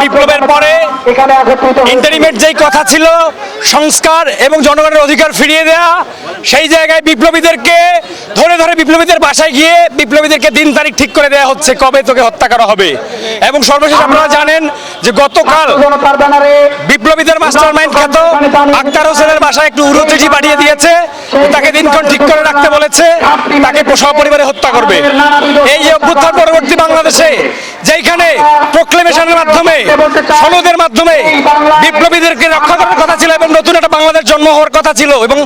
বিপ্লবের পরে ইন্টারিমের যেই কথা ছিল সংস্কার এবং জনগণের অধিকার ফিরিয়ে দেয়া, সেই জায়গায় বিপ্লবীদেরকে ধরে ধরে বিপ্লবীদের বাসায় গিয়ে বিপ্লবীদেরকে দিন তারিখ ঠিক করে দেওয়া হচ্ছে কবে তোকে হত্যা করা হবে। এবং সর্বশেষ আপনারা জানেন যে গতকাল বিপ্লবীদের মাস্টারমাইন্ড খ্যাত আক্তার হোসেনের বাসায় একটু উড়ো চিঠি পাঠিয়ে দিয়েছে, তাকে দিনক্ষণ ঠিক করে রাখতে বলেছে, তাকে সপরিবারে হত্যা করবে। এই যে অভ্যুত্থান পরবর্তী বাংলাদেশে যেইখানে প্রোক্লেমেশনের মাধ্যমে, সনদের মাধ্যমে বিপ্লবীদেরকে রক্ষা করার কথা ছিল এবং নতুন একটা বাংলাদেশ জন্ম হওয়ার কথা ছিল, এবং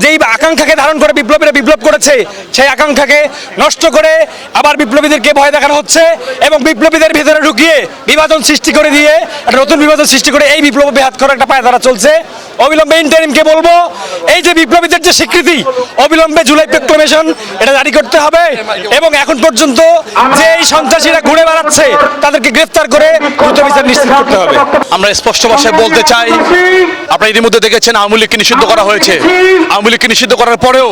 যেই আকাঙ্ক্ষাকে ধারণ করে বিপ্লবীরা বিপ্লব করেছে সেই আকাঙ্ক্ষাকে নষ্ট করে আবার বিপ্লবীদেরকে ভয় দেখানো হচ্ছে এবং বিপ্লবীদের ভিতরে ঢুকিয়ে বিভাজন সৃষ্টি করে দিয়ে একটা নতুন বিভাজন সৃষ্টি করে এই বিপ্লব ব্যাহত করার একটা পায়তারা চলছে। অবিলম্বে ইন্টারিমকে বলবো, এই যে বিপ্লবীদের যে স্বীকৃতি, অবিলম্বে জুলাই প্রোক্লেমেশন এটা জারি করতে হবে এবং এখন পর্যন্ত যে এই সন্ত্রাসীরা ঘুরে বেড়াচ্ছে তাদেরকে গ্রেফতার করে দ্রুত বিচার নিশ্চিত করতে হবে। আমরা স্পষ্ট ভাষায় বলতে চাই, আপনারা ইতিমধ্যে দেখেছেন আওয়ামী লীগকে নিষিদ্ধ করা হয়েছে। আওয়ামী লীগকে নিষিদ্ধ করার পরেও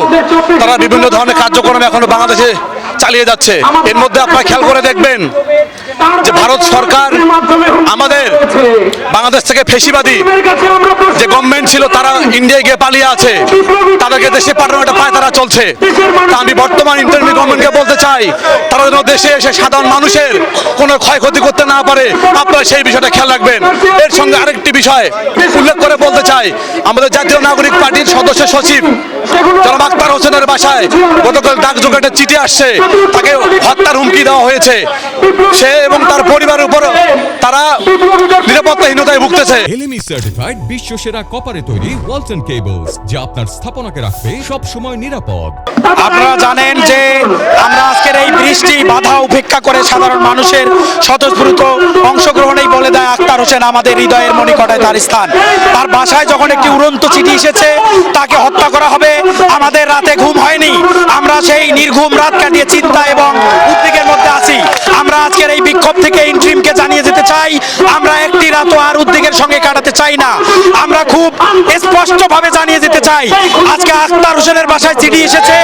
তারা বিভিন্ন ধরনের কার্যক্রম এখনো বাংলাদেশে চালিয়ে যাচ্ছে। এর মধ্যে আপনারা খেয়াল করে দেখবেন যে ভারত সরকার আমাদের বাংলাদেশ থেকে ফেসিবাদী যে গভর্নমেন্ট ছিল তারা ইন্ডিয়ায় গিয়ে পালিয়ে আছে, তাদেরকে দেশে পাঠানোর একটা পায়তারা চলছে। তা আমি বর্তমান ইন্টারিম গভর্নমেন্টকে বলতে চাই, তারা যেন দেশে এসে সাধারণ মানুষের কোনো ক্ষয়ক্ষতি করতে না পারে, আপনারা সেই বিষয়টা খেয়াল রাখবেন। এর সঙ্গে আরেকটি বিষয় উল্লেখ করে বলতে চাই, আমাদের জাতীয় নাগরিক পার্টির সদস্য সচিব জনাব আক্তার হোসেনের বাসায় গতকাল ডাকযোগে একটা চিঠি আসছে, তাকে হত্যার হুমকি দেওয়া হয়েছে। সে এবং তার পরিবারের উপর তারা নিরাপত্তাহীনতায় ভুগতেছে। এলএমই সার্টিফাইড বিশ্ব সেরা কপারে তৈরি ওয়ালটন কেবলস, যা আপনার স্থাপনাকে রাখবে সব সময় নিরাপদ। আপনারা জানেন যে আমরা আজকের এই বৃষ্টি বাধা উপেক্ষা করে সাধারণ মানুষের স্বতঃস্ফূর্ত অংশগ্রহণেই বলে দেয় আক্তার হোসেন আমাদের হৃদয়ের মণিকটায় তার স্থান। তার বাসায় যখন একটি উড়ন্ত চিঠি এসেছে তাকে হত্যা করা হবে, আমাদের রাতে ঘুম হয়নি। আমরা সেই নির্ঘুম রাত কাটিয়ে চিন্তা এবং উদ্বেগের মধ্যে আছি। আমরা আজকের এই বিক্ষোভ থেকে ইন্টারিমকে জানিয়ে যেতে চাই, আমরা একটি রাতও আর উদ্বেগের সঙ্গে কাটাতে চাই না। আমরা খুব স্পষ্টভাবে জানিয়ে যেতে চাই, আজকে আক্তার হোসেনের বাসায় চিঠি এসেছে,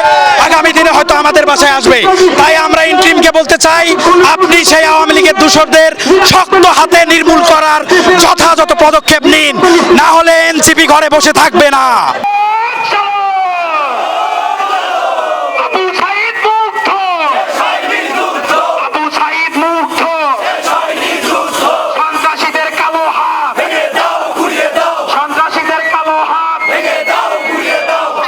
আগামী দিনে হয়তো আমাদের বাসায় আসবে। তাই আমরা ইন্টারিমকে বলতে চাই, আপনি সেই আওয়ামী লীগের দূষরদের শক্ত হাতে নির্মূল করার যথাযথ পদক্ষেপ নিন, না হলে এনসিপি ঘরে বসে থাকবে না।